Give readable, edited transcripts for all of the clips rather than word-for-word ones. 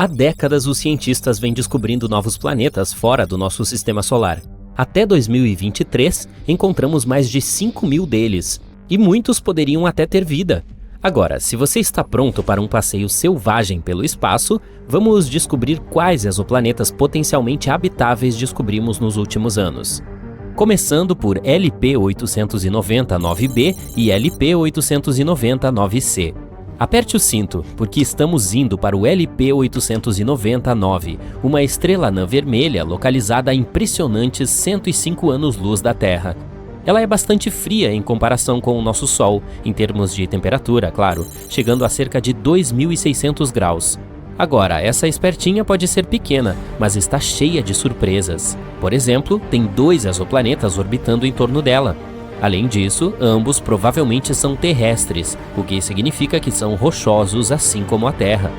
Há décadas, os cientistas vêm descobrindo novos planetas fora do nosso sistema solar. Até 2023, encontramos mais de 5.000 deles, e muitos poderiam até ter vida. Agora, se você está pronto para um passeio selvagem pelo espaço, vamos descobrir quais exoplanetas potencialmente habitáveis descobrimos nos últimos anos. Começando por LP-890-9b e LP-890-9c. Aperte o cinto, porque estamos indo para o LP-890-9, uma estrela anã vermelha localizada a impressionantes 105 anos-luz da Terra. Ela é bastante fria em comparação com o nosso Sol, em termos de temperatura, claro, chegando a cerca de 2.600 graus. Agora, essa espertinha pode ser pequena, mas está cheia de surpresas. Por exemplo, tem 2 exoplanetas orbitando em torno dela. Além disso, ambos provavelmente são terrestres, o que significa que são rochosos assim como a Terra.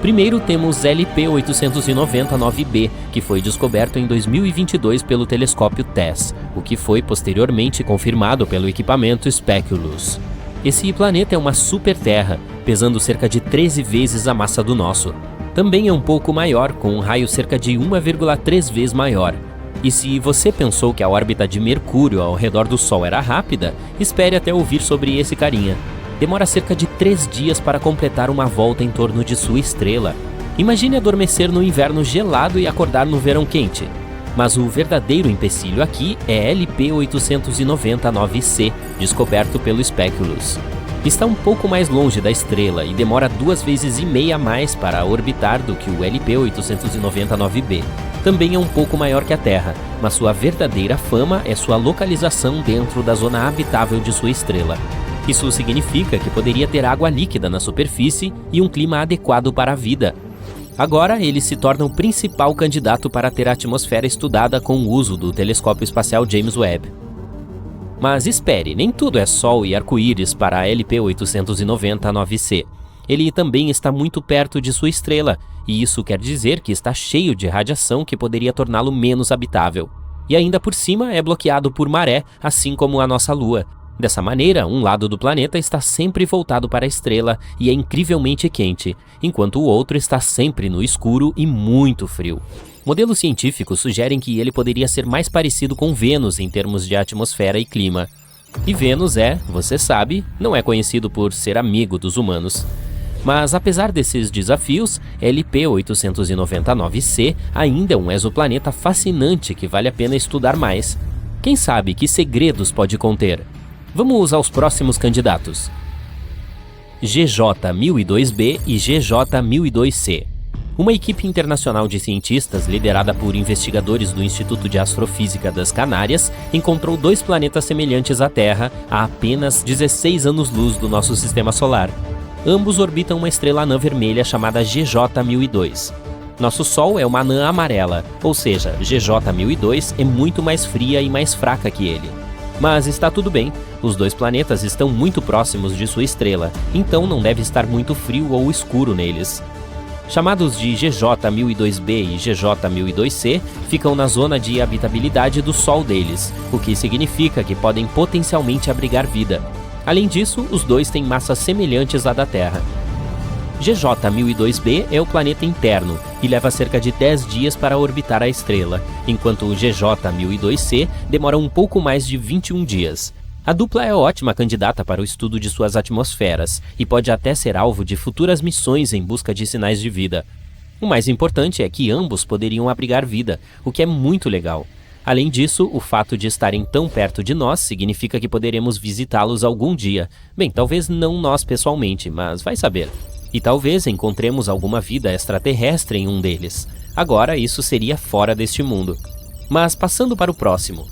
Primeiro temos LP-890-9b, que foi descoberto em 2022 pelo telescópio TESS, o que foi posteriormente confirmado pelo equipamento Speculus. Esse planeta é uma super-terra, pesando cerca de 13 vezes a massa do nosso. Também é um pouco maior, com um raio cerca de 1,3 vezes maior. E se você pensou que a órbita de Mercúrio ao redor do Sol era rápida, espere até ouvir sobre esse carinha. Demora cerca de 3 dias para completar uma volta em torno de sua estrela. Imagine adormecer no inverno gelado e acordar no verão quente. Mas o verdadeiro empecilho aqui é LP-890-9c, descoberto pelo Speculus. Está um pouco mais longe da estrela e demora 2,5 vezes a mais para orbitar do que o LP-890-9b. Também é um pouco maior que a Terra, mas sua verdadeira fama é sua localização dentro da zona habitável de sua estrela. Isso significa que poderia ter água líquida na superfície e um clima adequado para a vida. Agora, ele se torna o principal candidato para ter a atmosfera estudada com o uso do telescópio espacial James Webb. Mas espere, nem tudo é sol e arco-íris para a LP-890-9c. Ele também está muito perto de sua estrela, e isso quer dizer que está cheio de radiação que poderia torná-lo menos habitável. E ainda por cima é bloqueado por maré, assim como a nossa Lua. Dessa maneira, um lado do planeta está sempre voltado para a estrela e é incrivelmente quente, enquanto o outro está sempre no escuro e muito frio. Modelos científicos sugerem que ele poderia ser mais parecido com Vênus em termos de atmosfera e clima. E Vênus você sabe, não é conhecido por ser amigo dos humanos. Mas apesar desses desafios, LP-890-9c ainda é um exoplaneta fascinante que vale a pena estudar mais. Quem sabe que segredos pode conter? Vamos aos próximos candidatos. GJ-1002b e GJ-1002c. Uma equipe internacional de cientistas liderada por investigadores do Instituto de Astrofísica das Canárias encontrou 2 planetas semelhantes à Terra a apenas 16 anos-luz do nosso sistema solar. Ambos orbitam uma estrela anã vermelha chamada GJ-1002. Nosso Sol é uma anã amarela, ou seja, GJ-1002 é muito mais fria e mais fraca que ele. Mas está tudo bem, os 2 planetas estão muito próximos de sua estrela, então não deve estar muito frio ou escuro neles. Chamados de GJ-1002b e GJ-1002c, ficam na zona de habitabilidade do Sol deles, o que significa que podem potencialmente abrigar vida. Além disso, os 2 têm massas semelhantes à da Terra. GJ-1002b é o planeta interno e leva cerca de 10 dias para orbitar a estrela, enquanto o GJ-1002c demora um pouco mais de 21 dias. A dupla é ótima candidata para o estudo de suas atmosferas e pode até ser alvo de futuras missões em busca de sinais de vida. O mais importante é que ambos poderiam abrigar vida, o que é muito legal. Além disso, o fato de estarem tão perto de nós significa que poderemos visitá-los algum dia. Bem, talvez não nós pessoalmente, mas vai saber. E talvez encontremos alguma vida extraterrestre em um deles. Agora, isso seria fora deste mundo. Mas passando para o próximo.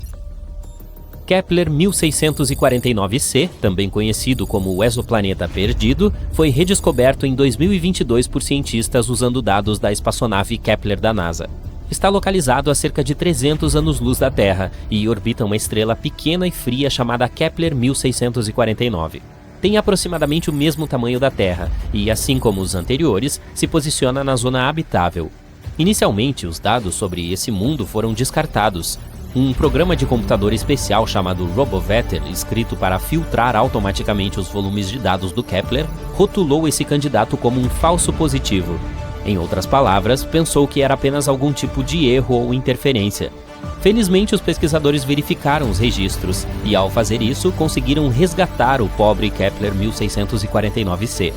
Kepler 1649c, também conhecido como o exoplaneta perdido, foi redescoberto em 2022 por cientistas usando dados da espaçonave Kepler da NASA. Está localizado a cerca de 300 anos-luz da Terra e orbita uma estrela pequena e fria chamada Kepler 1649. Tem aproximadamente o mesmo tamanho da Terra e, assim como os anteriores, se posiciona na zona habitável. Inicialmente, os dados sobre esse mundo foram descartados. Um programa de computador especial chamado RoboVetter, escrito para filtrar automaticamente os volumes de dados do Kepler, rotulou esse candidato como um falso positivo. Em outras palavras, pensou que era apenas algum tipo de erro ou interferência. Felizmente, os pesquisadores verificaram os registros e, ao fazer isso, conseguiram resgatar o pobre Kepler 1649c.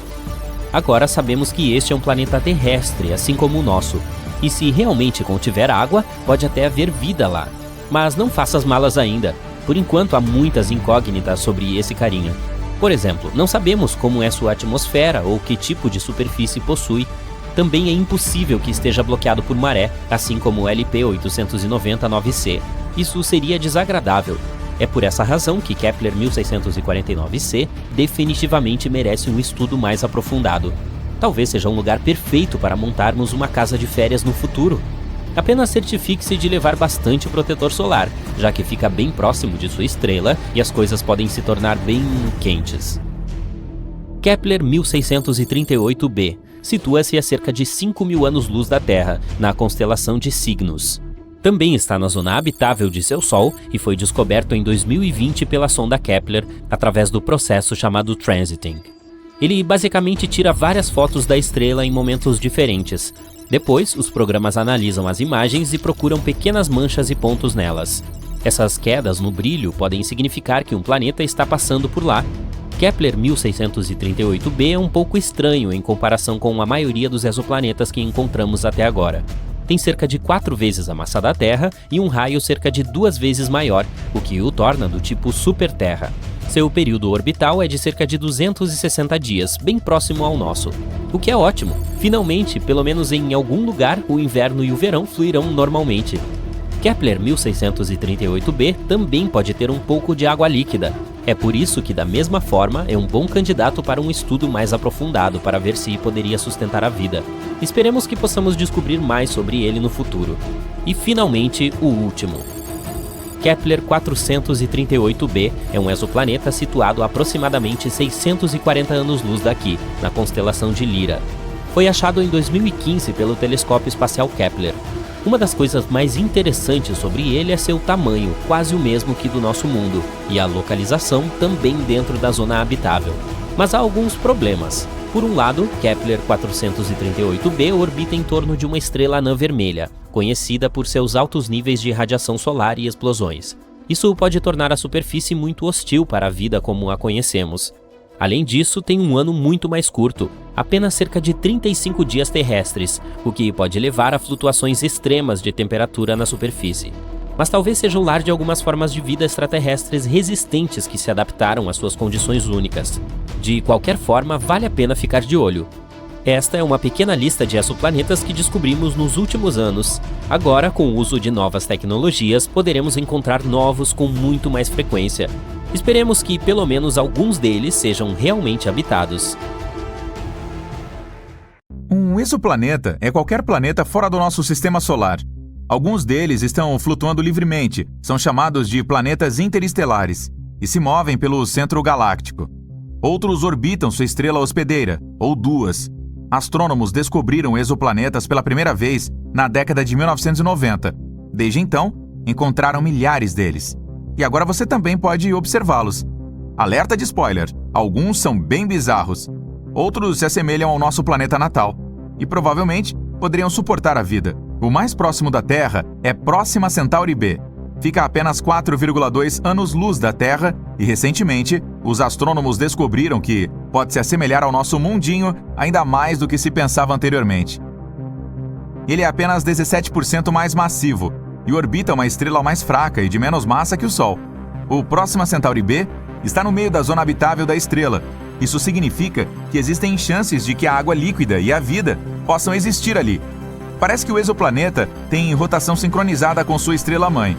Agora sabemos que este é um planeta terrestre, assim como o nosso. E se realmente contiver água, pode até haver vida lá. Mas não faça as malas ainda. Por enquanto, há muitas incógnitas sobre esse carinha. Por exemplo, não sabemos como é sua atmosfera ou que tipo de superfície possui. Também é impossível que esteja bloqueado por maré, assim como o LP 899c. Isso seria desagradável. É por essa razão que Kepler 1649c definitivamente merece um estudo mais aprofundado. Talvez seja um lugar perfeito para montarmos uma casa de férias no futuro. Apenas certifique-se de levar bastante protetor solar, já que fica bem próximo de sua estrela e as coisas podem se tornar bem quentes. Kepler 1638b situa-se a cerca de 5.000 anos-luz da Terra, na constelação de Cygnus. Também está na zona habitável de seu Sol e foi descoberto em 2020 pela sonda Kepler através do processo chamado transiting. Ele basicamente tira várias fotos da estrela em momentos diferentes. Depois, os programas analisam as imagens e procuram pequenas manchas e pontos nelas. Essas quedas no brilho podem significar que um planeta está passando por lá. Kepler 1638b é um pouco estranho em comparação com a maioria dos exoplanetas que encontramos até agora. Tem cerca de 4 vezes a massa da Terra e um raio cerca de 2 vezes maior, o que o torna do tipo super-Terra. Seu período orbital é de cerca de 260 dias, bem próximo ao nosso. O que é ótimo. Finalmente, pelo menos em algum lugar, o inverno e o verão fluirão normalmente. Kepler 1638b também pode ter um pouco de água líquida. É por isso que, da mesma forma, é um bom candidato para um estudo mais aprofundado para ver se poderia sustentar a vida. Esperemos que possamos descobrir mais sobre ele no futuro. E, finalmente, o último. Kepler 438b é um exoplaneta situado a aproximadamente 640 anos-luz daqui, na constelação de Lyra. Foi achado em 2015 pelo telescópio espacial Kepler. Uma das coisas mais interessantes sobre ele é seu tamanho, quase o mesmo que do nosso mundo, e a localização também dentro da zona habitável. Mas há alguns problemas. Por um lado, Kepler 438b orbita em torno de uma estrela anã vermelha, conhecida por seus altos níveis de radiação solar e explosões. Isso pode tornar a superfície muito hostil para a vida como a conhecemos. Além disso, tem um ano muito mais curto, apenas cerca de 35 dias terrestres, o que pode levar a flutuações extremas de temperatura na superfície. Mas talvez seja o lar de algumas formas de vida extraterrestres resistentes que se adaptaram às suas condições únicas. De qualquer forma, vale a pena ficar de olho. Esta é uma pequena lista de exoplanetas que descobrimos nos últimos anos. Agora, com o uso de novas tecnologias, poderemos encontrar novos com muito mais frequência. Esperemos que pelo menos alguns deles sejam realmente habitados. Um exoplaneta é qualquer planeta fora do nosso sistema solar. Alguns deles estão flutuando livremente, são chamados de planetas interestelares, e se movem pelo centro galáctico. Outros orbitam sua estrela hospedeira, ou duas. Astrônomos descobriram exoplanetas pela primeira vez na década de 1990. Desde então, encontraram milhares deles. E agora você também pode observá-los. Alerta de spoiler: alguns são bem bizarros. Outros se assemelham ao nosso planeta natal e provavelmente poderiam suportar a vida. O mais próximo da Terra é Próxima Centauri b. Fica a apenas 4,2 anos-luz da Terra e, recentemente, os astrônomos descobriram que pode se assemelhar ao nosso mundinho ainda mais do que se pensava anteriormente. Ele é apenas 17% mais massivo e orbita uma estrela mais fraca e de menos massa que o Sol. O Próxima Centauri b está no meio da zona habitável da estrela. Isso significa que existem chances de que a água líquida e a vida possam existir ali. Parece que o exoplaneta tem rotação sincronizada com sua estrela-mãe.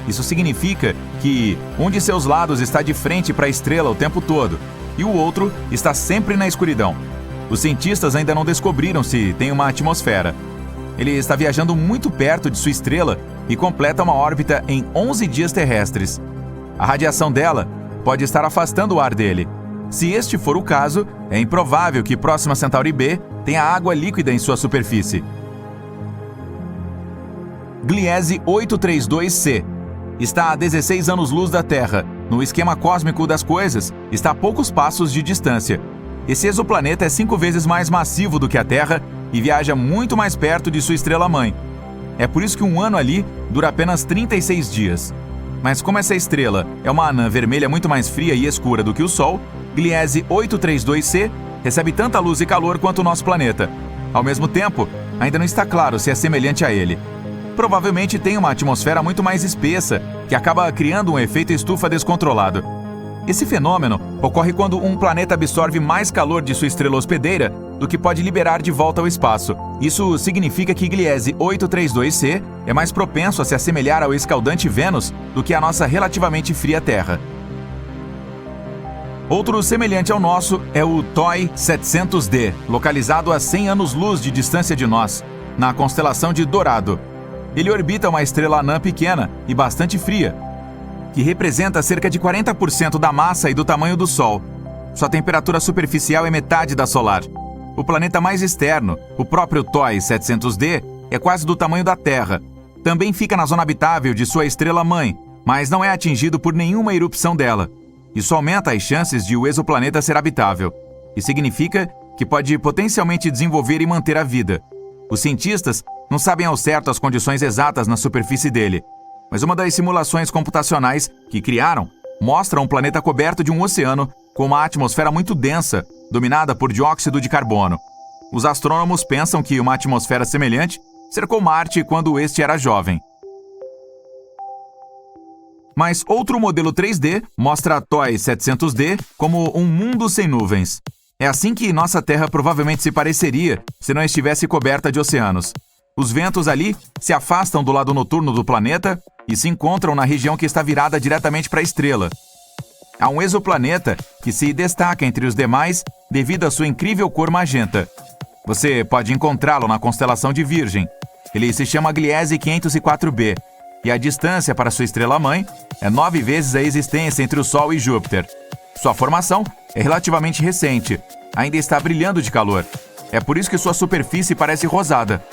Isso significa que um de seus lados está de frente para a estrela o tempo todo e o outro está sempre na escuridão. Os cientistas ainda não descobriram se tem uma atmosfera. Ele está viajando muito perto de sua estrela e completa uma órbita em 11 dias terrestres. A radiação dela pode estar afastando o ar dele. Se este for o caso, é improvável que Próxima Centauri b tenha água líquida em sua superfície. Gliese 832c está a 16 anos-luz da Terra. No esquema cósmico das coisas, está a poucos passos de distância. Esse exoplaneta é 5 vezes mais massivo do que a Terra e viaja muito mais perto de sua estrela-mãe. É por isso que um ano ali dura apenas 36 dias. Mas como essa estrela é uma anã vermelha muito mais fria e escura do que o Sol, Gliese 832c recebe tanta luz e calor quanto o nosso planeta. Ao mesmo tempo, ainda não está claro se é semelhante a ele. Provavelmente tem uma atmosfera muito mais espessa, que acaba criando um efeito estufa descontrolado. Esse fenômeno ocorre quando um planeta absorve mais calor de sua estrela hospedeira do que pode liberar de volta ao espaço. Isso significa que Gliese 832c é mais propenso a se assemelhar ao escaldante Vênus do que a nossa relativamente fria Terra. Outro semelhante ao nosso é o TOI 700d, localizado a 100 anos-luz de distância de nós, na constelação de Dorado. Ele orbita uma estrela anã pequena e bastante fria, que representa cerca de 40% da massa e do tamanho do Sol. Sua temperatura superficial é metade da solar. O planeta mais externo, o próprio TOI 700d, é quase do tamanho da Terra. Também fica na zona habitável de sua estrela-mãe, mas não é atingido por nenhuma erupção dela. Isso aumenta as chances de o exoplaneta ser habitável. E significa que pode potencialmente desenvolver e manter a vida. Os cientistas não sabem ao certo as condições exatas na superfície dele, mas uma das simulações computacionais que criaram mostra um planeta coberto de um oceano com uma atmosfera muito densa, dominada por dióxido de carbono. Os astrônomos pensam que uma atmosfera semelhante cercou Marte quando este era jovem. Mas outro modelo 3D mostra a TOI 700d como um mundo sem nuvens. É assim que nossa Terra provavelmente se pareceria se não estivesse coberta de oceanos. Os ventos ali se afastam do lado noturno do planeta e se encontram na região que está virada diretamente para a estrela. Há um exoplaneta que se destaca entre os demais devido à sua incrível cor magenta. Você pode encontrá-lo na constelação de Virgem. Ele se chama Gliese 504b e a distância para sua estrela-mãe é 9 vezes a existência entre o Sol e Júpiter. Sua formação é relativamente recente, ainda está brilhando de calor. É por isso que sua superfície parece rosada.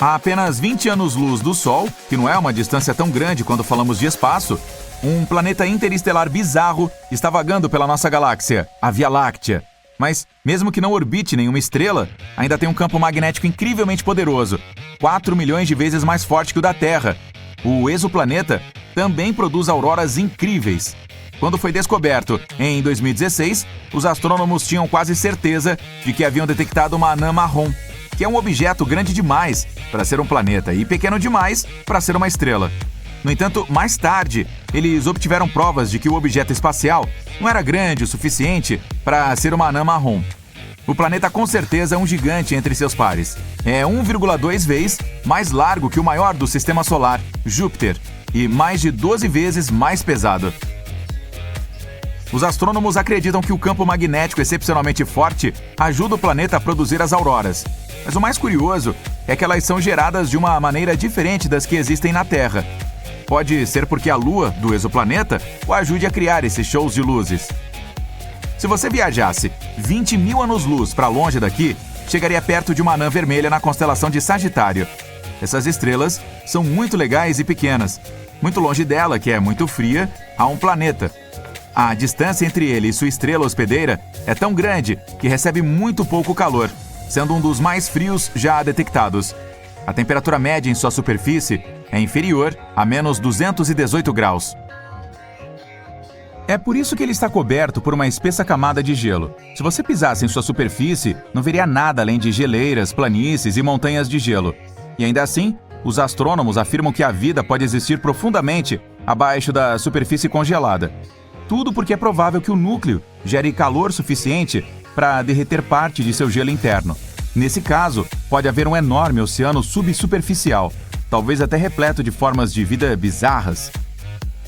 A apenas 20 anos-luz do Sol, que não é uma distância tão grande quando falamos de espaço, um planeta interestelar bizarro está vagando pela nossa galáxia, a Via Láctea. Mas, mesmo que não orbite nenhuma estrela, ainda tem um campo magnético incrivelmente poderoso, 4 milhões de vezes mais forte que o da Terra. O exoplaneta também produz auroras incríveis. Quando foi descoberto em 2016, os astrônomos tinham quase certeza de que haviam detectado uma anã marrom, que é um objeto grande demais para ser um planeta e pequeno demais para ser uma estrela. No entanto, mais tarde, eles obtiveram provas de que o objeto espacial não era grande o suficiente para ser uma anã marrom. O planeta com certeza é um gigante entre seus pares. É 1,2 vezes mais largo que o maior do Sistema Solar, Júpiter, e mais de 12 vezes mais pesado. Os astrônomos acreditam que o campo magnético excepcionalmente forte ajuda o planeta a produzir as auroras. Mas o mais curioso é que elas são geradas de uma maneira diferente das que existem na Terra. Pode ser porque a Lua do exoplaneta o ajude a criar esses shows de luzes. Se você viajasse 20 mil anos-luz para longe daqui, chegaria perto de uma anã vermelha na constelação de Sagitário. Essas estrelas são muito legais e pequenas. Muito longe dela, que é muito fria, há um planeta. A distância entre ele e sua estrela hospedeira é tão grande que recebe muito pouco calor, sendo um dos mais frios já detectados. A temperatura média em sua superfície é inferior a menos 218 graus. É por isso que ele está coberto por uma espessa camada de gelo. Se você pisasse em sua superfície, não veria nada além de geleiras, planícies e montanhas de gelo. E ainda assim, os astrônomos afirmam que a vida pode existir profundamente abaixo da superfície congelada. Tudo porque é provável que o núcleo gere calor suficiente para derreter parte de seu gelo interno. Nesse caso, pode haver um enorme oceano subsuperficial, talvez até repleto de formas de vida bizarras.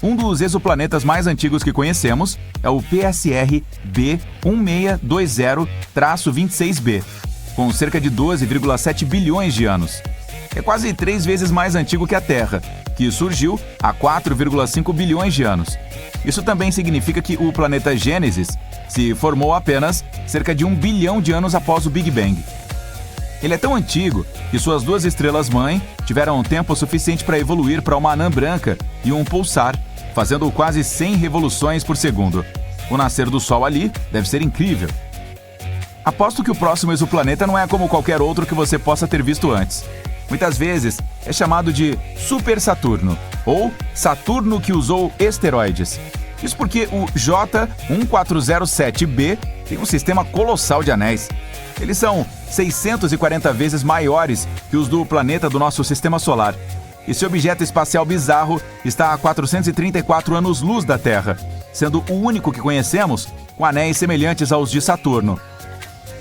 Um dos exoplanetas mais antigos que conhecemos é o PSR B1620-26b, com cerca de 12,7 bilhões de anos. É quase 3 vezes mais antigo que a Terra, que surgiu há 4,5 bilhões de anos. Isso também significa que o planeta Gênesis se formou apenas cerca de 1 bilhão de anos após o Big Bang. Ele é tão antigo que suas duas estrelas-mãe tiveram tempo suficiente para evoluir para uma anã branca e um pulsar, fazendo quase 100 revoluções por segundo. O nascer do Sol ali deve ser incrível. Aposto que o próximo exoplaneta não é como qualquer outro que você possa ter visto antes. Muitas vezes é chamado de Super Saturno, ou Saturno que usou esteroides. Isso porque o J1407b tem um sistema colossal de anéis. Eles são 640 vezes maiores que os do planeta do nosso sistema solar. Esse objeto espacial bizarro está a 434 anos-luz da Terra, sendo o único que conhecemos com anéis semelhantes aos de Saturno.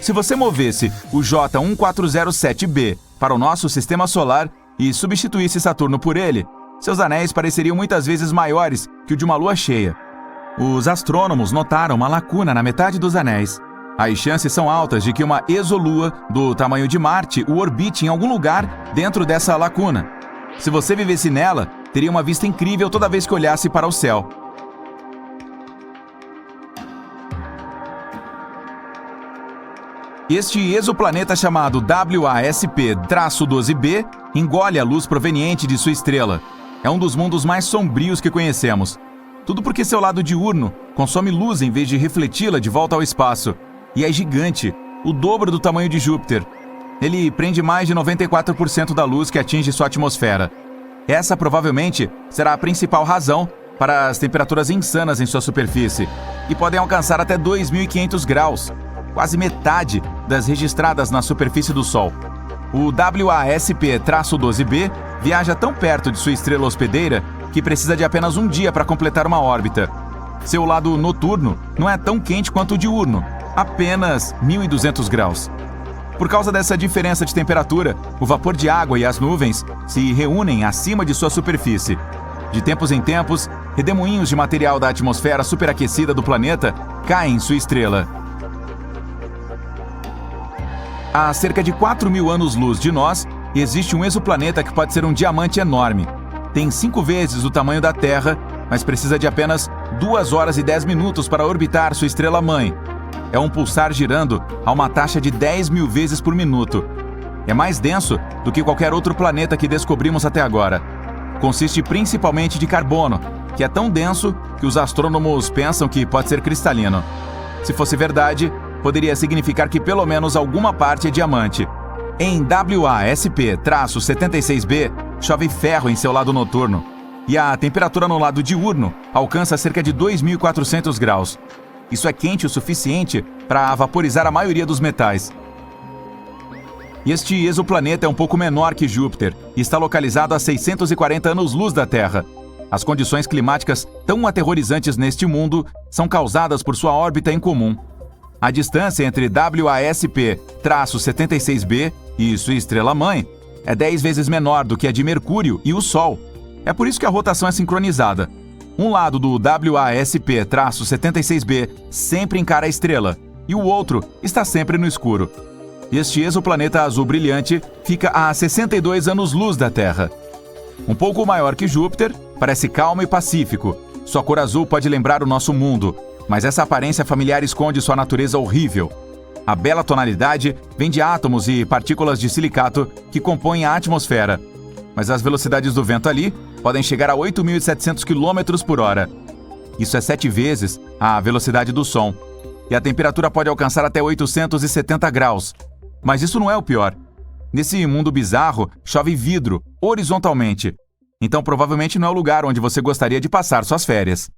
Se você movesse o J1407b para o nosso sistema solar e substituísse Saturno por ele, seus anéis pareceriam muitas vezes maiores que o de uma lua cheia. Os astrônomos notaram uma lacuna na metade dos anéis. As chances são altas de que uma exolua do tamanho de Marte o orbite em algum lugar dentro dessa lacuna. Se você vivesse nela, teria uma vista incrível toda vez que olhasse para o céu. Este exoplaneta chamado WASP-12b engole a luz proveniente de sua estrela. É um dos mundos mais sombrios que conhecemos. Tudo porque seu lado diurno consome luz em vez de refleti-la de volta ao espaço. E é gigante, o dobro do tamanho de Júpiter. Ele prende mais de 94% da luz que atinge sua atmosfera. Essa provavelmente será a principal razão para as temperaturas insanas em sua superfície, que podem alcançar até 2.500 graus, quase metade das registradas na superfície do Sol. O WASP-12b viaja tão perto de sua estrela hospedeira que precisa de apenas um dia para completar uma órbita. Seu lado noturno não é tão quente quanto o diurno, apenas 1.200 graus. Por causa dessa diferença de temperatura, o vapor de água e as nuvens se reúnem acima de sua superfície. De tempos em tempos, redemoinhos de material da atmosfera superaquecida do planeta caem em sua estrela. Há cerca de 4.000 anos-luz de nós, existe um exoplaneta que pode ser um diamante enorme. Tem 5 vezes o tamanho da Terra, mas precisa de apenas 2 horas e 10 minutos para orbitar sua estrela-mãe. É um pulsar girando a uma taxa de 10.000 vezes por minuto. É mais denso do que qualquer outro planeta que descobrimos até agora. Consiste principalmente de carbono, que é tão denso que os astrônomos pensam que pode ser cristalino. Se fosse verdade, poderia significar que pelo menos alguma parte é diamante. Em WASP-76b, chove ferro em seu lado noturno, e a temperatura no lado diurno alcança cerca de 2.400 graus. Isso é quente o suficiente para vaporizar a maioria dos metais. Este exoplaneta é um pouco menor que Júpiter e está localizado a 640 anos-luz da Terra. As condições climáticas tão aterrorizantes neste mundo são causadas por sua órbita incomum. A distância entre WASP-76b e sua estrela-mãe é 10 vezes menor do que a de Mercúrio e o Sol. É por isso que a rotação é sincronizada. Um lado do WASP-76b sempre encara a estrela, e o outro está sempre no escuro. Este exoplaneta azul brilhante fica a 62 anos-luz da Terra. Um pouco maior que Júpiter, parece calmo e pacífico. Sua cor azul pode lembrar o nosso mundo, mas essa aparência familiar esconde sua natureza horrível. A bela tonalidade vem de átomos e partículas de silicato que compõem a atmosfera. Mas as velocidades do vento ali podem chegar a 8.700 km por hora. Isso é 7 vezes a velocidade do som. E a temperatura pode alcançar até 870 graus. Mas isso não é o pior. Nesse mundo bizarro, chove vidro, horizontalmente. Então provavelmente não é o lugar onde você gostaria de passar suas férias.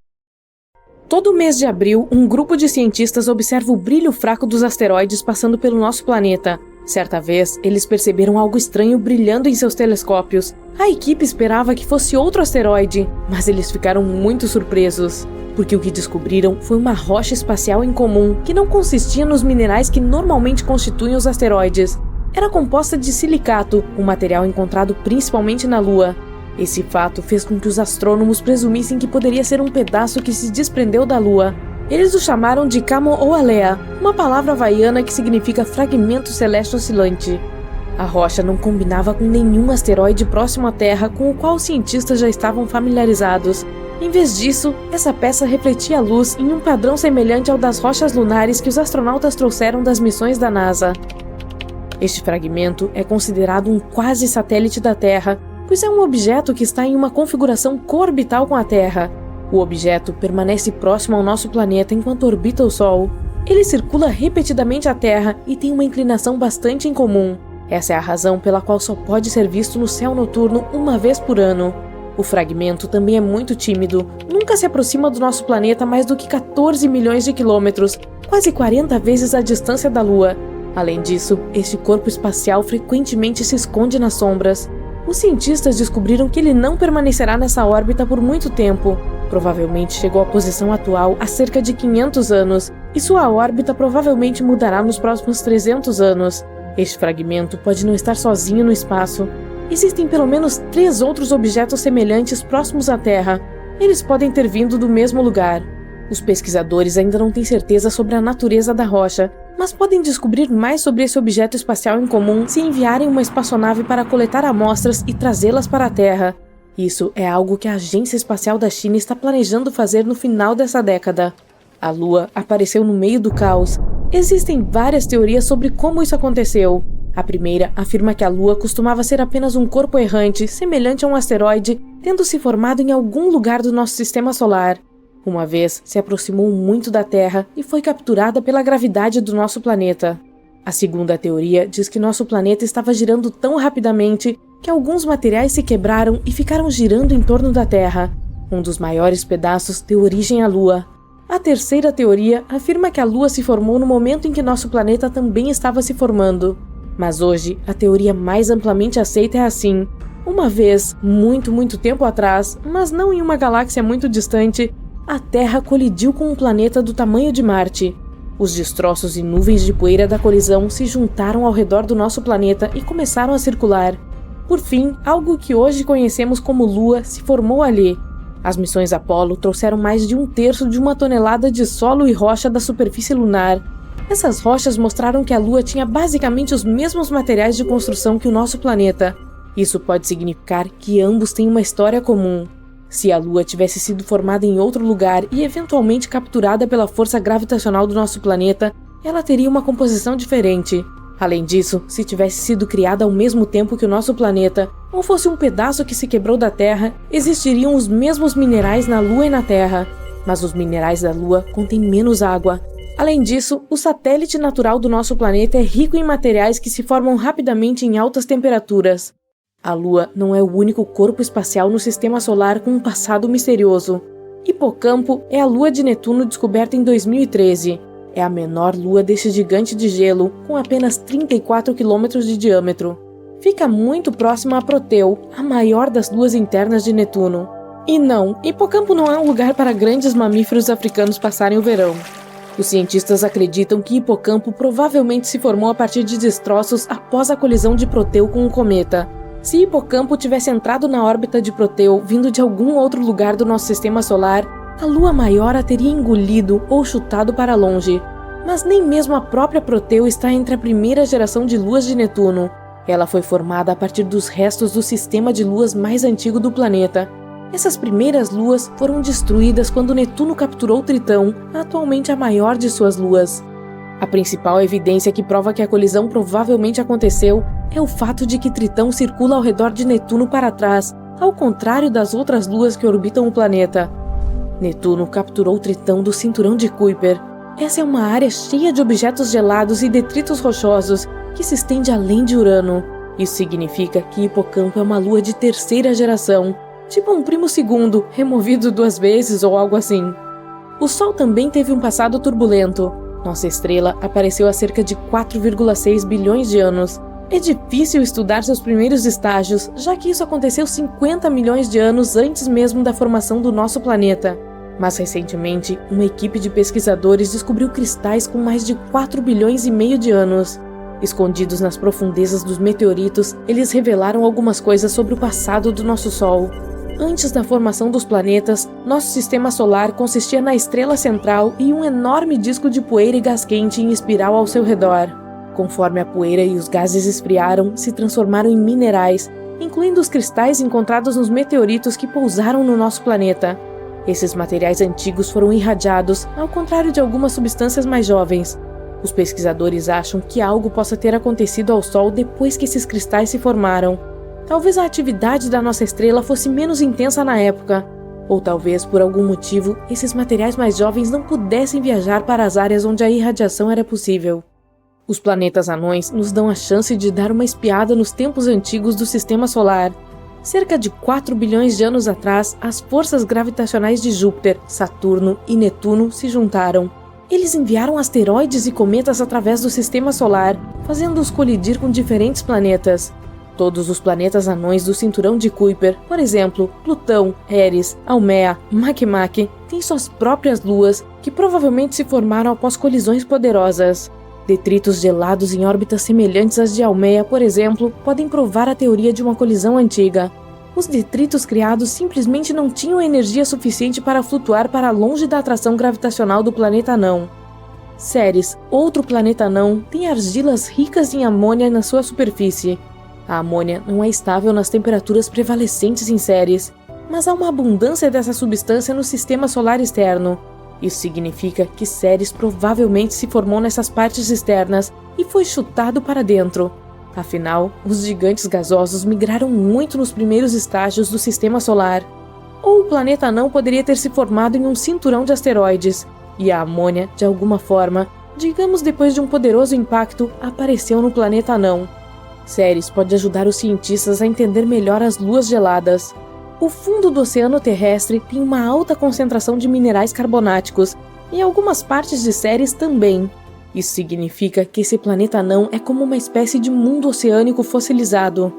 Todo mês de abril, um grupo de cientistas observa o brilho fraco dos asteroides passando pelo nosso planeta. Certa vez, eles perceberam algo estranho brilhando em seus telescópios. A equipe esperava que fosse outro asteroide, mas eles ficaram muito surpresos, porque o que descobriram foi uma rocha espacial incomum que não consistia nos minerais que normalmente constituem os asteroides. Era composta de silicato, um material encontrado principalmente na Lua. Esse fato fez com que os astrônomos presumissem que poderia ser um pedaço que se desprendeu da Lua. Eles o chamaram de Kamo-o-Alea, uma palavra havaiana que significa fragmento celeste oscilante. A rocha não combinava com nenhum asteroide próximo à Terra com o qual os cientistas já estavam familiarizados. Em vez disso, essa peça refletia a luz em um padrão semelhante ao das rochas lunares que os astronautas trouxeram das missões da NASA. Este fragmento é considerado um quase satélite da Terra, pois é um objeto que está em uma configuração coorbital com a Terra. O objeto permanece próximo ao nosso planeta enquanto orbita o Sol. Ele circula repetidamente a Terra e tem uma inclinação bastante incomum. Essa é a razão pela qual só pode ser visto no céu noturno uma vez por ano. O fragmento também é muito tímido, nunca se aproxima do nosso planeta mais do que 14 milhões de quilômetros, quase 40 vezes a distância da Lua. Além disso, este corpo espacial frequentemente se esconde nas sombras. Os cientistas descobriram que ele não permanecerá nessa órbita por muito tempo. Provavelmente chegou à posição atual há cerca de 500 anos, e sua órbita provavelmente mudará nos próximos 300 anos. Este fragmento pode não estar sozinho no espaço. Existem pelo menos 3 outros objetos semelhantes próximos à Terra. Eles podem ter vindo do mesmo lugar. Os pesquisadores ainda não têm certeza sobre a natureza da rocha, mas podem descobrir mais sobre esse objeto espacial em comum se enviarem uma espaçonave para coletar amostras e trazê-las para a Terra. Isso é algo que a Agência Espacial da China está planejando fazer no final dessa década. A Lua apareceu no meio do caos. Existem várias teorias sobre como isso aconteceu. A primeira afirma que a Lua costumava ser apenas um corpo errante, semelhante a um asteroide, tendo se formado em algum lugar do nosso sistema solar. Uma vez, se aproximou muito da Terra e foi capturada pela gravidade do nosso planeta. A segunda teoria diz que nosso planeta estava girando tão rapidamente que alguns materiais se quebraram e ficaram girando em torno da Terra. Um dos maiores pedaços deu origem à Lua. A terceira teoria afirma que a Lua se formou no momento em que nosso planeta também estava se formando. Mas hoje, a teoria mais amplamente aceita é assim. Uma vez, muito tempo atrás, mas não em uma galáxia muito distante, a Terra colidiu com um planeta do tamanho de Marte. Os destroços e nuvens de poeira da colisão se juntaram ao redor do nosso planeta e começaram a circular. Por fim, algo que hoje conhecemos como Lua se formou ali. As missões Apollo trouxeram mais de 1/3 de uma tonelada de solo e rocha da superfície lunar. Essas rochas mostraram que a Lua tinha basicamente os mesmos materiais de construção que o nosso planeta. Isso pode significar que ambos têm uma história comum. Se a Lua tivesse sido formada em outro lugar e eventualmente capturada pela força gravitacional do nosso planeta, ela teria uma composição diferente. Além disso, se tivesse sido criada ao mesmo tempo que o nosso planeta, ou fosse um pedaço que se quebrou da Terra, existiriam os mesmos minerais na Lua e na Terra. Mas os minerais da Lua contêm menos água. Além disso, o satélite natural do nosso planeta é rico em materiais que se formam rapidamente em altas temperaturas. A Lua não é o único corpo espacial no sistema solar com um passado misterioso. Hipocampo é a lua de Netuno descoberta em 2013. É a menor lua deste gigante de gelo, com apenas 34 quilômetros de diâmetro. Fica muito próxima a Proteu, a maior das luas internas de Netuno. E não, Hipocampo não é um lugar para grandes mamíferos africanos passarem o verão. Os cientistas acreditam que Hipocampo provavelmente se formou a partir de destroços após a colisão de Proteu com um cometa. Se Hipocampo tivesse entrado na órbita de Proteu vindo de algum outro lugar do nosso sistema solar, a lua maior a teria engolido ou chutado para longe. Mas nem mesmo a própria Proteu está entre a primeira geração de luas de Netuno. Ela foi formada a partir dos restos do sistema de luas mais antigo do planeta. Essas primeiras luas foram destruídas quando Netuno capturou Tritão, atualmente a maior de suas luas. A principal evidência que prova que a colisão provavelmente aconteceu é o fato de que Tritão circula ao redor de Netuno para trás, ao contrário das outras luas que orbitam o planeta. Netuno capturou Tritão do cinturão de Kuiper. Essa é uma área cheia de objetos gelados e detritos rochosos que se estende além de Urano. Isso significa que Hipocampo é uma lua de terceira geração, tipo um primo segundo, removido 2 vezes ou algo assim. O Sol também teve um passado turbulento. Nossa estrela apareceu há cerca de 4,6 bilhões de anos. É difícil estudar seus primeiros estágios, já que isso aconteceu 50 milhões de anos antes mesmo da formação do nosso planeta. Mas recentemente, uma equipe de pesquisadores descobriu cristais com mais de 4 bilhões e meio de anos. Escondidos nas profundezas dos meteoritos, eles revelaram algumas coisas sobre o passado do nosso Sol. Antes da formação dos planetas, nosso sistema solar consistia na estrela central e um enorme disco de poeira e gás quente em espiral ao seu redor. Conforme a poeira e os gases esfriaram, se transformaram em minerais, incluindo os cristais encontrados nos meteoritos que pousaram no nosso planeta. Esses materiais antigos foram irradiados, ao contrário de algumas substâncias mais jovens. Os pesquisadores acham que algo possa ter acontecido ao Sol depois que esses cristais se formaram. Talvez a atividade da nossa estrela fosse menos intensa na época. Ou talvez, por algum motivo, esses materiais mais jovens não pudessem viajar para as áreas onde a irradiação era possível. Os planetas anões nos dão a chance de dar uma espiada nos tempos antigos do Sistema Solar. Cerca de 4 bilhões de anos atrás, as forças gravitacionais de Júpiter, Saturno e Netuno se juntaram. Eles enviaram asteroides e cometas através do Sistema Solar, fazendo-os colidir com diferentes planetas. Todos os planetas anões do cinturão de Kuiper, por exemplo, Plutão, Eris, Haumea, Makemake, têm suas próprias luas, que provavelmente se formaram após colisões poderosas. Detritos gelados em órbitas semelhantes às de Haumea, por exemplo, podem provar a teoria de uma colisão antiga. Os detritos criados simplesmente não tinham energia suficiente para flutuar para longe da atração gravitacional do planeta anão. Ceres, outro planeta anão, tem argilas ricas em amônia na sua superfície. A amônia não é estável nas temperaturas prevalecentes em Ceres, mas há uma abundância dessa substância no sistema solar externo. Isso significa que Ceres provavelmente se formou nessas partes externas e foi chutado para dentro. Afinal, os gigantes gasosos migraram muito nos primeiros estágios do sistema solar. Ou o planeta anão poderia ter se formado em um cinturão de asteroides, e a amônia, de alguma forma, digamos depois de um poderoso impacto, apareceu no planeta anão. Ceres pode ajudar os cientistas a entender melhor as luas geladas. O fundo do oceano terrestre tem uma alta concentração de minerais carbonáticos, e algumas partes de Ceres também. Isso significa que esse planeta anão é como uma espécie de mundo oceânico fossilizado.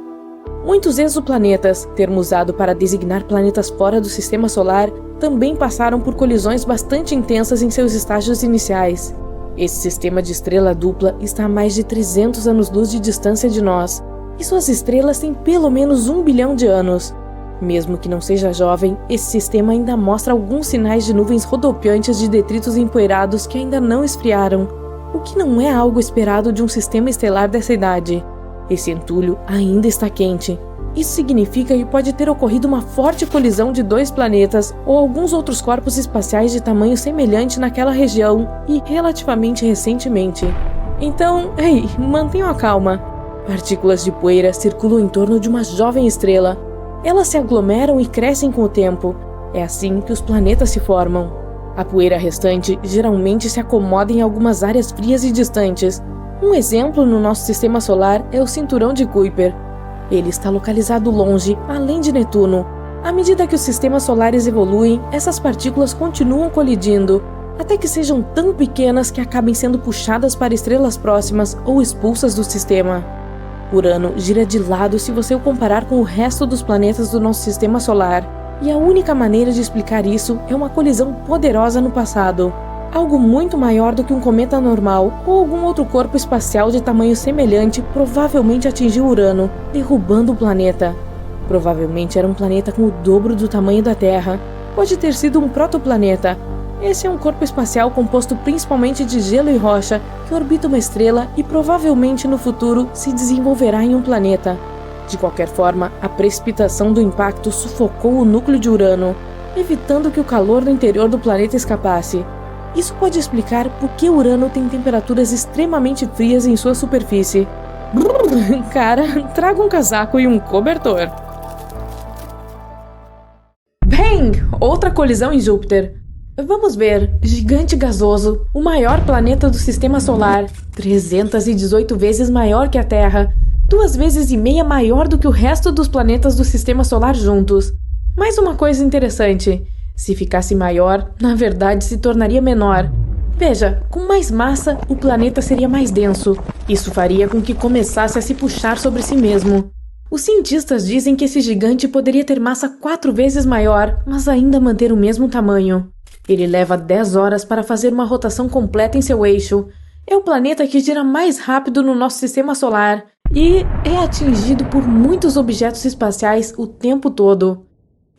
Muitos exoplanetas, termo usado para designar planetas fora do sistema solar, também passaram por colisões bastante intensas em seus estágios iniciais. Esse sistema de estrela dupla está a mais de 300 anos-luz de distância de nós, e suas estrelas têm pelo menos 1 bilhão de anos. Mesmo que não seja jovem, esse sistema ainda mostra alguns sinais de nuvens rodopiantes de detritos empoeirados que ainda não esfriaram, o que não é algo esperado de um sistema estelar dessa idade. Esse entulho ainda está quente. Isso significa que pode ter ocorrido uma forte colisão de 2 planetas ou alguns outros corpos espaciais de tamanho semelhante naquela região e relativamente recentemente. Então, mantenham a calma. Partículas de poeira circulam em torno de uma jovem estrela. Elas se aglomeram e crescem com o tempo. É assim que os planetas se formam. A poeira restante geralmente se acomoda em algumas áreas frias e distantes. Um exemplo no nosso sistema solar é o cinturão de Kuiper. Ele está localizado longe, além de Netuno. À medida que os sistemas solares evoluem, essas partículas continuam colidindo, até que sejam tão pequenas que acabem sendo puxadas para estrelas próximas ou expulsas do sistema. Urano gira de lado se você o comparar com o resto dos planetas do nosso sistema solar, e a única maneira de explicar isso é uma colisão poderosa no passado. Algo muito maior do que um cometa normal ou algum outro corpo espacial de tamanho semelhante provavelmente atingiu Urano, derrubando o planeta. Provavelmente era um planeta com o dobro do tamanho da Terra. Pode ter sido um protoplaneta. Esse é um corpo espacial composto principalmente de gelo e rocha que orbita uma estrela e provavelmente no futuro se desenvolverá em um planeta. De qualquer forma, a precipitação do impacto sufocou o núcleo de Urano, evitando que o calor no interior do planeta escapasse. Isso pode explicar por que Urano tem temperaturas extremamente frias em sua superfície. Cara, traga um casaco e um cobertor. Bang! Outra colisão em Júpiter. Vamos ver, gigante gasoso, o maior planeta do sistema solar, 318 vezes maior que a Terra, 2,5 vezes maior do que o resto dos planetas do sistema solar juntos. Mais uma coisa interessante, se ficasse maior, na verdade se tornaria menor. Veja, com mais massa, o planeta seria mais denso. Isso faria com que começasse a se puxar sobre si mesmo. Os cientistas dizem que esse gigante poderia ter massa 4 vezes maior, mas ainda manter o mesmo tamanho. Ele leva 10 horas para fazer uma rotação completa em seu eixo. É o planeta que gira mais rápido no nosso sistema solar e é atingido por muitos objetos espaciais o tempo todo.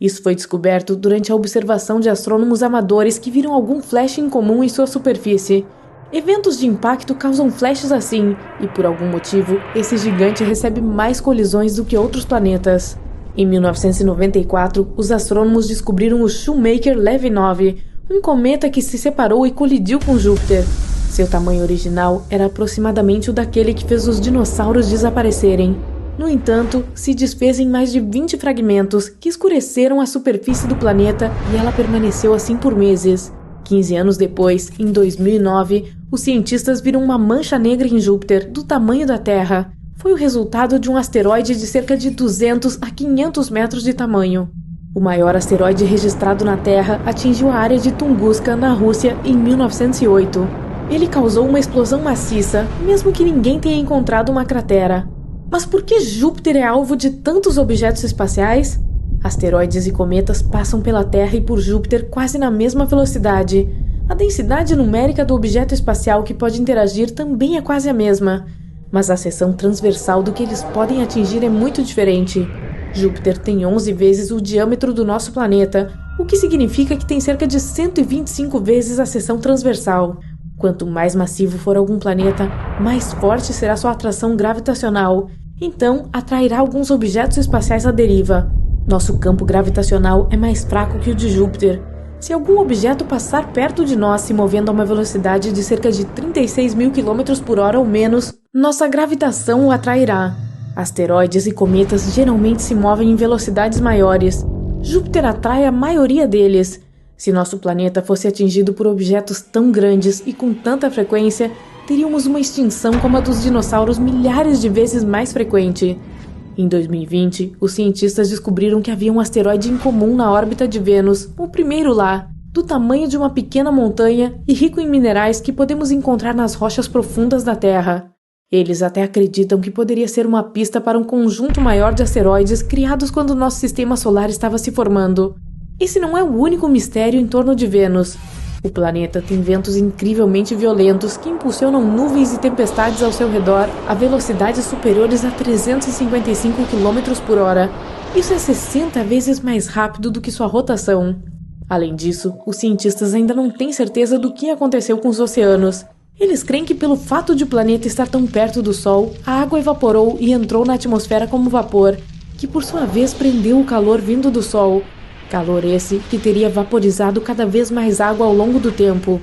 Isso foi descoberto durante a observação de astrônomos amadores que viram algum flash incomum em sua superfície. Eventos de impacto causam flashes assim, e por algum motivo, esse gigante recebe mais colisões do que outros planetas. Em 1994, os astrônomos descobriram o Shoemaker-Levy 9, um cometa que se separou e colidiu com Júpiter. Seu tamanho original era aproximadamente o daquele que fez os dinossauros desaparecerem. No entanto, se desfez em mais de 20 fragmentos que escureceram a superfície do planeta e ela permaneceu assim por meses. 15 anos depois, em 2009, os cientistas viram uma mancha negra em Júpiter do tamanho da Terra. Foi o resultado de um asteroide de cerca de 200 a 500 metros de tamanho. O maior asteroide registrado na Terra atingiu a área de Tunguska, na Rússia, em 1908. Ele causou uma explosão maciça, mesmo que ninguém tenha encontrado uma cratera. Mas por que Júpiter é alvo de tantos objetos espaciais? Asteroides e cometas passam pela Terra e por Júpiter quase na mesma velocidade. A densidade numérica do objeto espacial que pode interagir também é quase a mesma, mas a seção transversal do que eles podem atingir é muito diferente. Júpiter tem 11 vezes o diâmetro do nosso planeta, o que significa que tem cerca de 125 vezes a seção transversal. Quanto mais massivo for algum planeta, mais forte será sua atração gravitacional, então atrairá alguns objetos espaciais à deriva. Nosso campo gravitacional é mais fraco que o de Júpiter. Se algum objeto passar perto de nós se movendo a uma velocidade de cerca de 36 mil km por hora ou menos, nossa gravitação o atrairá. Asteroides e cometas geralmente se movem em velocidades maiores. Júpiter atrai a maioria deles. Se nosso planeta fosse atingido por objetos tão grandes e com tanta frequência, teríamos uma extinção como a dos dinossauros milhares de vezes mais frequente. Em 2020, os cientistas descobriram que havia um asteroide incomum na órbita de Vênus, o primeiro lá, do tamanho de uma pequena montanha e rico em minerais que podemos encontrar nas rochas profundas da Terra. Eles até acreditam que poderia ser uma pista para um conjunto maior de asteroides criados quando nosso sistema solar estava se formando. Esse não é o único mistério em torno de Vênus. O planeta tem ventos incrivelmente violentos que impulsionam nuvens e tempestades ao seu redor a velocidades superiores a 355 km por hora. Isso é 60 vezes mais rápido do que sua rotação. Além disso, os cientistas ainda não têm certeza do que aconteceu com os oceanos. Eles creem que pelo fato de o planeta estar tão perto do Sol, a água evaporou e entrou na atmosfera como vapor, que por sua vez prendeu o calor vindo do Sol. Calor esse que teria vaporizado cada vez mais água ao longo do tempo.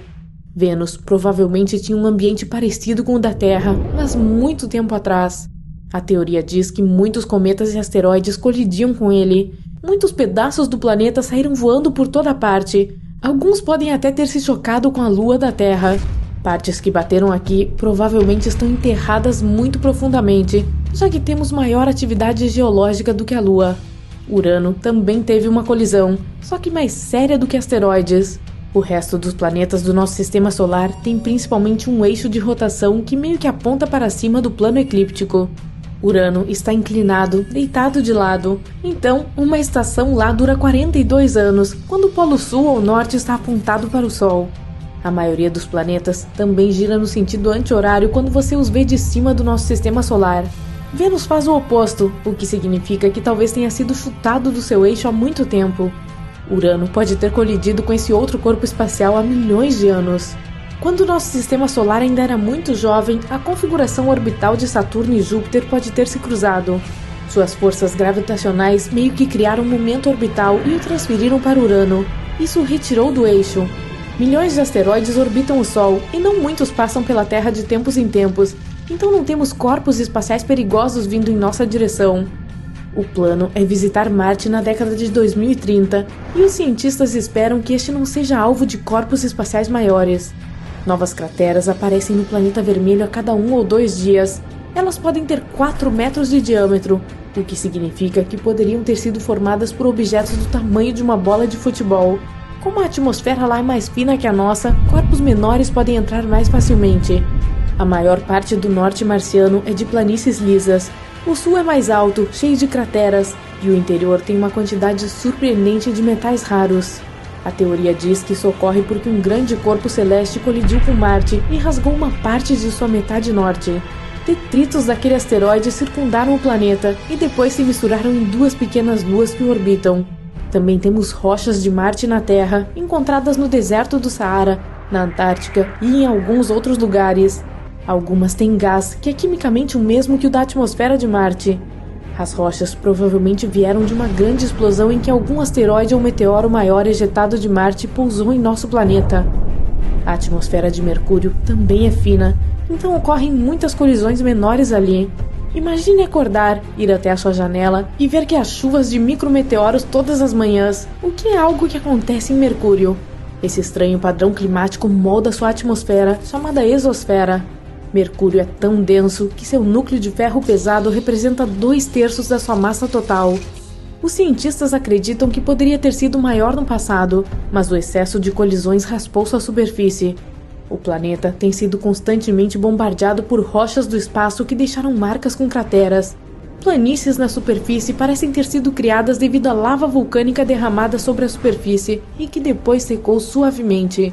Vênus provavelmente tinha um ambiente parecido com o da Terra, mas muito tempo atrás. A teoria diz que muitos cometas e asteroides colidiam com ele. Muitos pedaços do planeta saíram voando por toda parte. Alguns podem até ter se chocado com a Lua da Terra. Partes que bateram aqui provavelmente estão enterradas muito profundamente, já que temos maior atividade geológica do que a Lua. Urano também teve uma colisão, só que mais séria do que asteroides. O resto dos planetas do nosso sistema solar tem principalmente um eixo de rotação que meio que aponta para cima do plano eclíptico. Urano está inclinado, deitado de lado, então uma estação lá dura 42 anos, quando o polo sul ou norte está apontado para o Sol. A maioria dos planetas também gira no sentido anti-horário quando você os vê de cima do nosso sistema solar. Vênus faz o oposto, o que significa que talvez tenha sido chutado do seu eixo há muito tempo. Urano pode ter colidido com esse outro corpo espacial há milhões de anos. Quando nosso sistema solar ainda era muito jovem, a configuração orbital de Saturno e Júpiter pode ter se cruzado. Suas forças gravitacionais meio que criaram um momento orbital e o transferiram para Urano. Isso o retirou do eixo. Milhões de asteroides orbitam o Sol e não muitos passam pela Terra de tempos em tempos, então não temos corpos espaciais perigosos vindo em nossa direção. O plano é visitar Marte na década de 2030 e os cientistas esperam que este não seja alvo de corpos espaciais maiores. Novas crateras aparecem no planeta vermelho a cada 1 ou 2 dias. Elas podem ter 4 metros de diâmetro, o que significa que poderiam ter sido formadas por objetos do tamanho de uma bola de futebol. Como a atmosfera lá é mais fina que a nossa, corpos menores podem entrar mais facilmente. A maior parte do norte marciano é de planícies lisas. O sul é mais alto, cheio de crateras, e o interior tem uma quantidade surpreendente de metais raros. A teoria diz que isso ocorre porque um grande corpo celeste colidiu com Marte e rasgou uma parte de sua metade norte. Detritos daquele asteroide circundaram o planeta e depois se misturaram em 2 pequenas luas que o orbitam. Também temos rochas de Marte na Terra, encontradas no deserto do Saara, na Antártica e em alguns outros lugares. Algumas têm gás, que é quimicamente o mesmo que o da atmosfera de Marte. As rochas provavelmente vieram de uma grande explosão em que algum asteroide ou meteoro maior ejetado de Marte pousou em nosso planeta. A atmosfera de Mercúrio também é fina, então ocorrem muitas colisões menores ali. Imagine acordar, ir até a sua janela e ver que há chuvas de micrometeoros todas as manhãs, o que é algo que acontece em Mercúrio. Esse estranho padrão climático molda sua atmosfera, chamada exosfera. Mercúrio é tão denso que seu núcleo de ferro pesado representa 2/3 da sua massa total. Os cientistas acreditam que poderia ter sido maior no passado, mas o excesso de colisões raspou sua superfície. O planeta tem sido constantemente bombardeado por rochas do espaço que deixaram marcas com crateras. Planícies na superfície parecem ter sido criadas devido à lava vulcânica derramada sobre a superfície e que depois secou suavemente.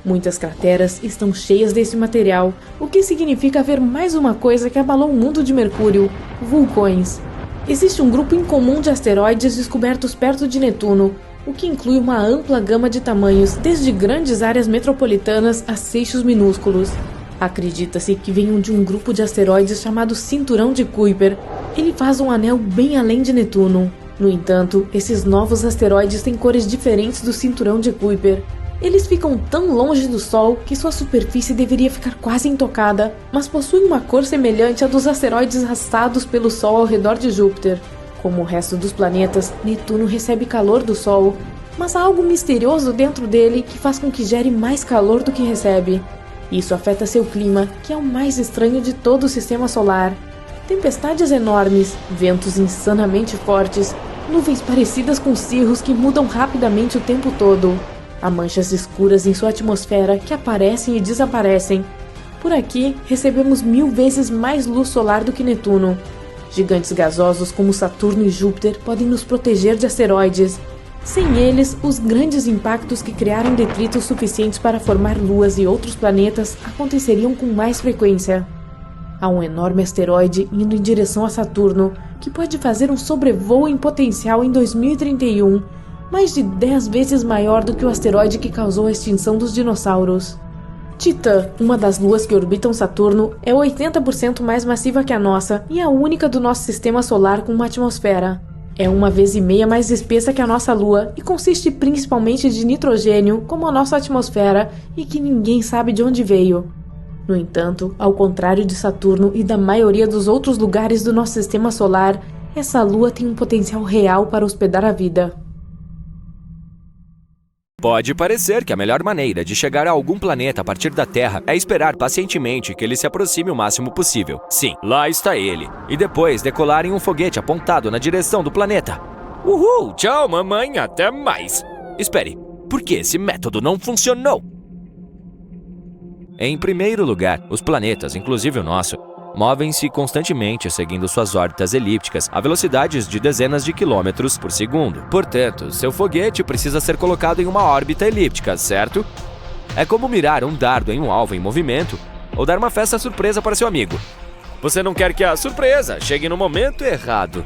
Muitas crateras estão cheias desse material, o que significa haver mais uma coisa que abalou o mundo de Mercúrio: vulcões. Existe um grupo incomum de asteroides descobertos perto de Netuno, o que inclui uma ampla gama de tamanhos, desde grandes áreas metropolitanas a seixos minúsculos. Acredita-se que venham de um grupo de asteroides chamado Cinturão de Kuiper. Ele faz um anel bem além de Netuno. No entanto, esses novos asteroides têm cores diferentes do Cinturão de Kuiper. Eles ficam tão longe do Sol que sua superfície deveria ficar quase intocada, mas possuem uma cor semelhante à dos asteroides arrastados pelo Sol ao redor de Júpiter. Como o resto dos planetas, Netuno recebe calor do Sol, mas há algo misterioso dentro dele que faz com que gere mais calor do que recebe. Isso afeta seu clima, que é o mais estranho de todo o Sistema Solar. Tempestades enormes, ventos insanamente fortes, nuvens parecidas com cirros que mudam rapidamente o tempo todo. Há manchas escuras em sua atmosfera que aparecem e desaparecem. Por aqui, recebemos 1000 vezes mais luz solar do que Netuno. Gigantes gasosos como Saturno e Júpiter podem nos proteger de asteroides. Sem eles, os grandes impactos que criaram detritos suficientes para formar luas e outros planetas aconteceriam com mais frequência. Há um enorme asteroide indo em direção a Saturno, que pode fazer um sobrevoo em potencial em 2031, mais de 10 vezes maior do que o asteroide que causou a extinção dos dinossauros. Titã, uma das luas que orbitam Saturno, é 80% mais massiva que a nossa e a única do nosso sistema solar com uma atmosfera. É 1,5 vezes mais espessa que a nossa Lua e consiste principalmente de nitrogênio, como a nossa atmosfera, e que ninguém sabe de onde veio. No entanto, ao contrário de Saturno e da maioria dos outros lugares do nosso sistema solar, essa Lua tem um potencial real para hospedar a vida. Pode parecer que a melhor maneira de chegar a algum planeta a partir da Terra é esperar pacientemente que ele se aproxime o máximo possível. Sim, lá está ele. E depois decolar em um foguete apontado na direção do planeta. Uhul! Tchau, mamãe! Até mais! Espere, por que esse método não funcionou? Em primeiro lugar, os planetas, inclusive o nosso, movem-se constantemente seguindo suas órbitas elípticas a velocidades de dezenas de quilômetros por segundo. Portanto, seu foguete precisa ser colocado em uma órbita elíptica, certo? É como mirar um dardo em um alvo em movimento ou dar uma festa surpresa para seu amigo. Você não quer que a surpresa chegue no momento errado.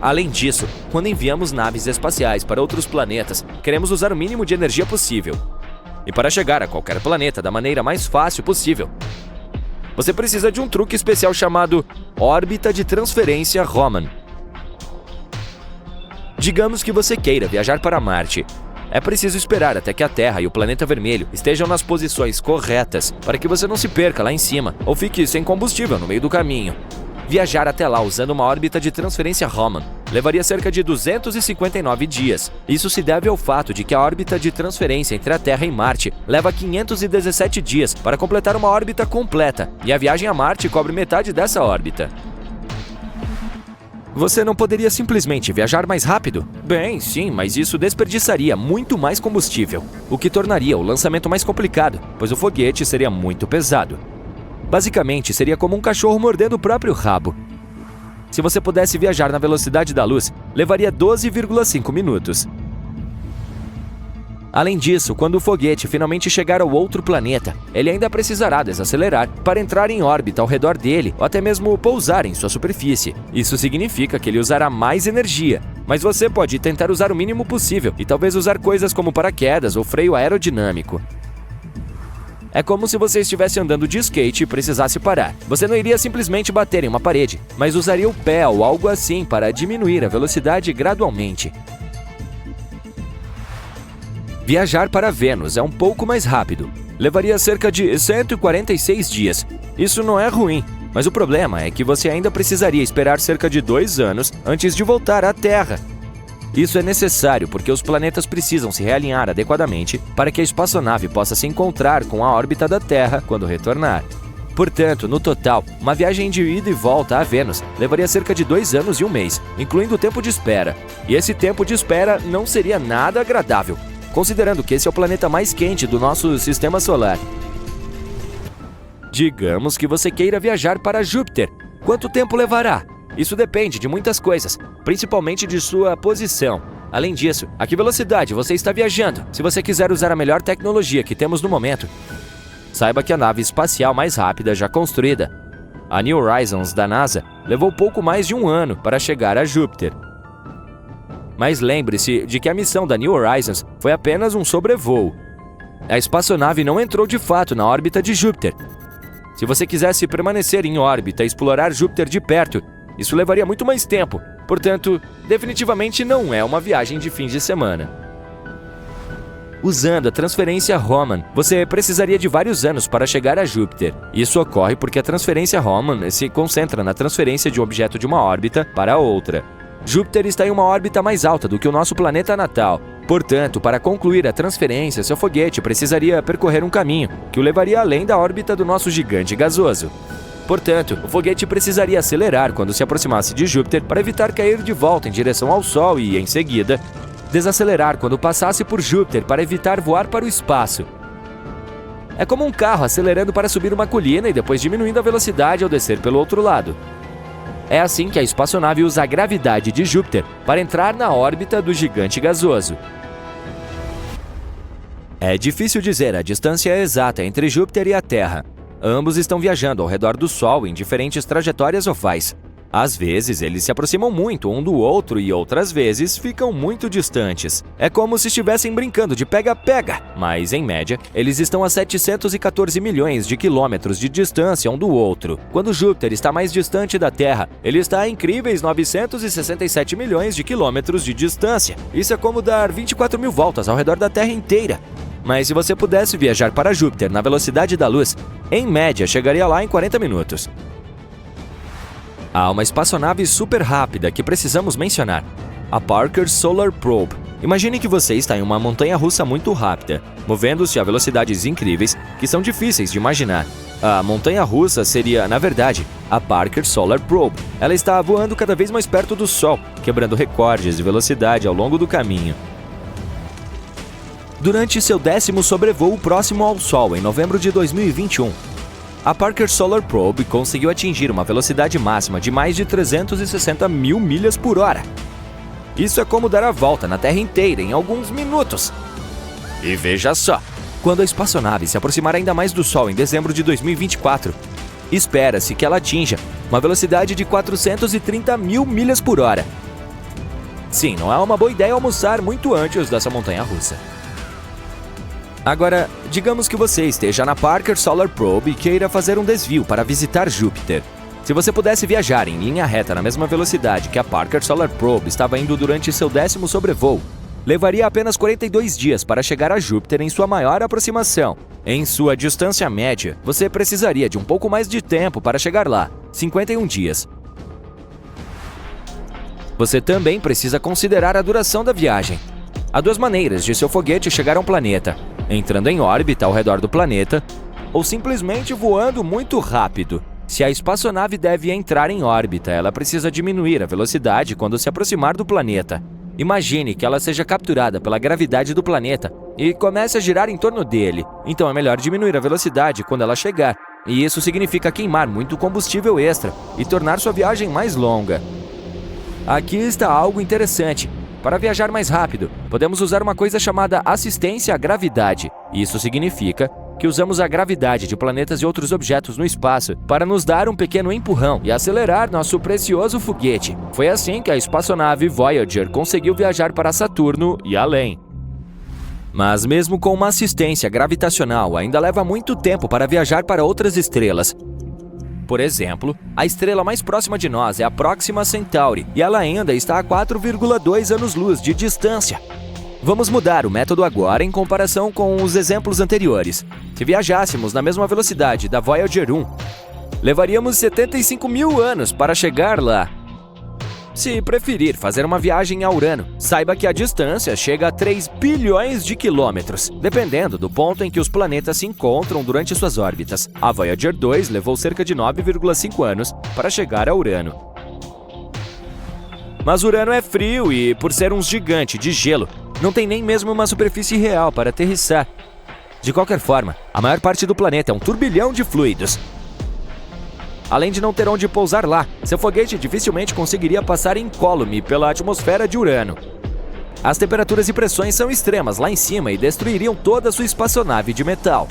Além disso, quando enviamos naves espaciais para outros planetas, queremos usar o mínimo de energia possível. E para chegar a qualquer planeta da maneira mais fácil possível, você precisa de um truque especial chamado órbita de transferência Raman. Digamos que você queira viajar para Marte. É preciso esperar até que a Terra e o planeta vermelho estejam nas posições corretas para que você não se perca lá em cima ou fique sem combustível no meio do caminho. Viajar até lá usando uma órbita de transferência Raman levaria cerca de 259 dias. Isso se deve ao fato de que a órbita de transferência entre a Terra e Marte leva 517 dias para completar uma órbita completa, e a viagem a Marte cobre metade dessa órbita. Você não poderia simplesmente viajar mais rápido? Bem, sim, mas isso desperdiçaria muito mais combustível, o que tornaria o lançamento mais complicado, pois o foguete seria muito pesado. Basicamente, seria como um cachorro mordendo o próprio rabo. Se você pudesse viajar na velocidade da luz, levaria 12,5 minutos. Além disso, quando o foguete finalmente chegar ao outro planeta, ele ainda precisará desacelerar para entrar em órbita ao redor dele ou até mesmo pousar em sua superfície. Isso significa que ele usará mais energia, mas você pode tentar usar o mínimo possível e talvez usar coisas como paraquedas ou freio aerodinâmico. É como se você estivesse andando de skate e precisasse parar. Você não iria simplesmente bater em uma parede, mas usaria o pé ou algo assim para diminuir a velocidade gradualmente. Viajar para Vênus é um pouco mais rápido. Levaria cerca de 146 dias. Isso não é ruim, Mas o problema é que você ainda precisaria esperar cerca de 2 anos antes de voltar à Terra. Isso é necessário porque os planetas precisam se realinhar adequadamente para que a espaçonave possa se encontrar com a órbita da Terra quando retornar. Portanto, no total, uma viagem de ida e volta a Vênus levaria cerca de 2 anos e 1 mês, incluindo o tempo de espera. E esse tempo de espera não seria nada agradável, considerando que esse é o planeta mais quente do nosso sistema solar. Digamos que você queira viajar para Júpiter. Quanto tempo levará? Isso depende de muitas coisas, principalmente de sua posição. Além disso, a que velocidade você está viajando? Se você quiser usar a melhor tecnologia que temos no momento, saiba que a nave espacial mais rápida já construída, a New Horizons da NASA, levou pouco mais de 1 ano para chegar a Júpiter. Mas lembre-se de que a missão da New Horizons foi apenas um sobrevoo. A espaçonave não entrou de fato na órbita de Júpiter. Se você quisesse permanecer em órbita e explorar Júpiter de perto, isso levaria muito mais tempo. Portanto, definitivamente não é uma viagem de fim de semana. Usando a transferência Hohmann, você precisaria de vários anos para chegar a Júpiter. Isso ocorre porque a transferência Hohmann se concentra na transferência de um objeto de uma órbita para outra. Júpiter está em uma órbita mais alta do que o nosso planeta natal. Portanto, para concluir a transferência, seu foguete precisaria percorrer um caminho que o levaria além da órbita do nosso gigante gasoso. Portanto, o foguete precisaria acelerar quando se aproximasse de Júpiter para evitar cair de volta em direção ao Sol e, em seguida, desacelerar quando passasse por Júpiter para evitar voar para o espaço. É como um carro acelerando para subir uma colina e depois diminuindo a velocidade ao descer pelo outro lado. É assim que a espaçonave usa a gravidade de Júpiter para entrar na órbita do gigante gasoso. É difícil dizer a distância exata entre Júpiter e a Terra. Ambos estão viajando ao redor do Sol em diferentes trajetórias ovais. Às vezes, eles se aproximam muito um do outro e outras vezes ficam muito distantes. É como se estivessem brincando de pega-pega, mas, em média, eles estão a 714 milhões de quilômetros de distância um do outro. Quando Júpiter está mais distante da Terra, ele está a incríveis 967 milhões de quilômetros de distância. Isso é como dar 24 mil voltas ao redor da Terra inteira. Mas se você pudesse viajar para Júpiter na velocidade da luz, em média chegaria lá em 40 minutos. Há uma espaçonave super rápida que precisamos mencionar, a Parker Solar Probe. Imagine que você está em uma montanha-russa muito rápida, movendo-se a velocidades incríveis que são difíceis de imaginar. A montanha-russa seria, na verdade, a Parker Solar Probe. Ela está voando cada vez mais perto do Sol, quebrando recordes de velocidade ao longo do caminho. Durante seu 10º sobrevoo próximo ao Sol, em novembro de 2021, a Parker Solar Probe conseguiu atingir uma velocidade máxima de mais de 360 mil milhas por hora. Isso é como dar a volta na Terra inteira em alguns minutos. E veja só, quando a espaçonave se aproximar ainda mais do Sol em dezembro de 2024, espera-se que ela atinja uma velocidade de 430 mil milhas por hora. Sim, não é uma boa ideia almoçar muito antes dessa montanha-russa. Agora, digamos que você esteja na Parker Solar Probe e queira fazer um desvio para visitar Júpiter. Se você pudesse viajar em linha reta na mesma velocidade que a Parker Solar Probe estava indo durante seu 10º sobrevoo, levaria apenas 42 dias para chegar a Júpiter em sua maior aproximação. Em sua distância média, você precisaria de um pouco mais de tempo para chegar lá, 51 dias. Você também precisa considerar a duração da viagem. Há 2 maneiras de seu foguete chegar a um planeta: entrando em órbita ao redor do planeta, ou simplesmente voando muito rápido. Se a espaçonave deve entrar em órbita, ela precisa diminuir a velocidade quando se aproximar do planeta. Imagine que ela seja capturada pela gravidade do planeta e comece a girar em torno dele. Então é melhor diminuir a velocidade quando ela chegar, e isso significa queimar muito combustível extra e tornar sua viagem mais longa. Aqui está algo interessante. Para viajar mais rápido, podemos usar uma coisa chamada assistência à gravidade. Isso significa que usamos a gravidade de planetas e outros objetos no espaço para nos dar um pequeno empurrão e acelerar nosso precioso foguete. Foi assim que a espaçonave Voyager conseguiu viajar para Saturno e além. Mas mesmo com uma assistência gravitacional, ainda leva muito tempo para viajar para outras estrelas. Por exemplo, a estrela mais próxima de nós é a Próxima Centauri, e ela ainda está a 4,2 anos-luz de distância. Vamos mudar o método agora em comparação com os exemplos anteriores. Se viajássemos na mesma velocidade da Voyager 1, Levaríamos 75 mil anos para chegar lá. Se preferir fazer uma viagem a Urano, saiba que a distância chega a 3 bilhões de quilômetros, dependendo do ponto em que os planetas se encontram durante suas órbitas. A Voyager 2 levou cerca de 9,5 anos para chegar a Urano. Mas Urano é frio e, por ser um gigante de gelo, não tem nem mesmo uma superfície real para aterrissar. De qualquer forma, a maior parte do planeta é um turbilhão de fluidos. Além de não ter onde pousar lá, seu foguete dificilmente conseguiria passar incólume pela atmosfera de Urano. As temperaturas e pressões são extremas lá em cima e destruiriam toda a sua espaçonave de metal.